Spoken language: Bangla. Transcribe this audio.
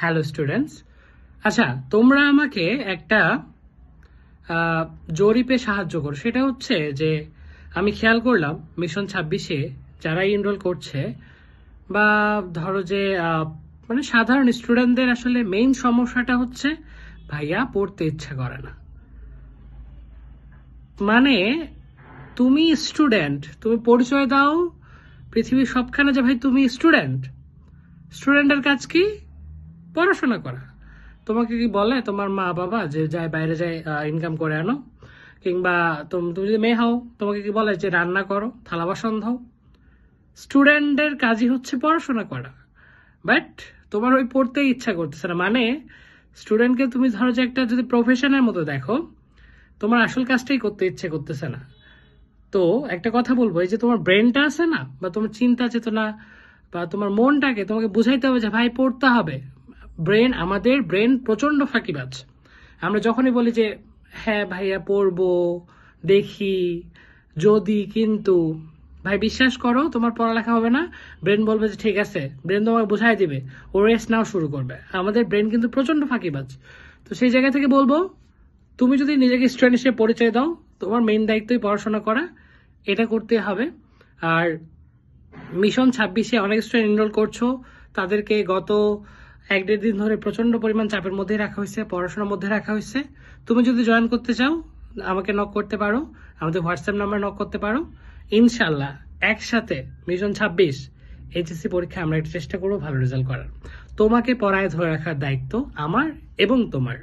Hello students. আচ্ছা, তোমরা আমাকে একটা জরিপে সাহায্য করো। সেটা হচ্ছে যে আমি খেয়াল করলাম মিশন 26-এ যারাই এনরোল করছে বা ধরো যে মানে সাধারণ স্টুডেন্টদের আসলে মেইন সমস্যাটা হচ্ছে ভাইয়া পড়তে ইচ্ছা করে না। মানে তুমি স্টুডেন্ট, তুমি পরিচয় দাও পৃথিবীর সবখানে যে ভাই তুমি স্টুডেন্ট। স্টুডেন্টের কাজ কি? পড়াশোনা করা। তোমাকে কি বলে তোমার মা বাবা যে যায় বাইরে যায় ইনকাম করে আনো, কিংবা তুমি যদি মেয়ে হও তোমাকে কি বলে যে রান্না করো, থালা বাসন ধাও? স্টুডেন্টের কাজই হচ্ছে পড়াশোনা করা। বাট তোমার ওই পড়তে ইচ্ছা করতেছে না। মানে স্টুডেন্টকে তুমি ধরো যে একটা যদি প্রফেশনের মতো দেখো, তোমার আসল কাজটাই করতে ইচ্ছে করতেছে না। তো একটা কথা বলবো, এই যে তোমার ব্রেনটা আছে না, বা তোমার চিন্তা চেতনা বা তোমার মনটাকে তোমাকে বুঝাইতে হবে যে ভাই পড়তে হবে। আমাদের ব্রেন প্রচন্ড ফাঁকিবাজ। আমরা যখনই বলি যে হ্যাঁ ভাইয়া পড়বো, দেখি, যদি, কিন্তু, ভাই বিশ্বাস করো তোমার পড়ালেখা হবে না। ব্রেন বলবে যে ঠিক আছে, ব্রেন তোমাকে বুঝাই দিবে, ও রেস্ট নাও শুরু করবে। আমাদের ব্রেন কিন্তু প্রচন্ড ফাঁকিবাজ। তো সেই জায়গা থেকে বলবো, তুমি যদি নিজেকে স্টুডেন্ট হিসেবে পরিচয় দাও, তোমার মেইন দায়িত্বই পড়াশোনা করা, এটা করতে হবে। আর মিশন 26-এ অনেক স্টুডেন্ট এনরোল করছো, তাদেরকে গত 1-1.5 দিন ধরে প্রচন্ড পরিমাণ চাপের মধ্যে রাখা হয়েছে, পড়াশোনার মধ্যে রাখা হয়েছে। তুমি যদি জয়েন করতে চাও আমাকে নক করতে পারো, আমাদের হোয়াটসঅ্যাপ নাম্বার নক করতে পারো। ইনশাল্লাহ একসাথে মিশন 26 এইচএসসি পরীক্ষায় আমরা একটা চেষ্টা করবো ভালো রেজাল্ট করার। তোমাকে পড়ায় ধরে রাখার দায়িত্ব আমার এবং তোমার।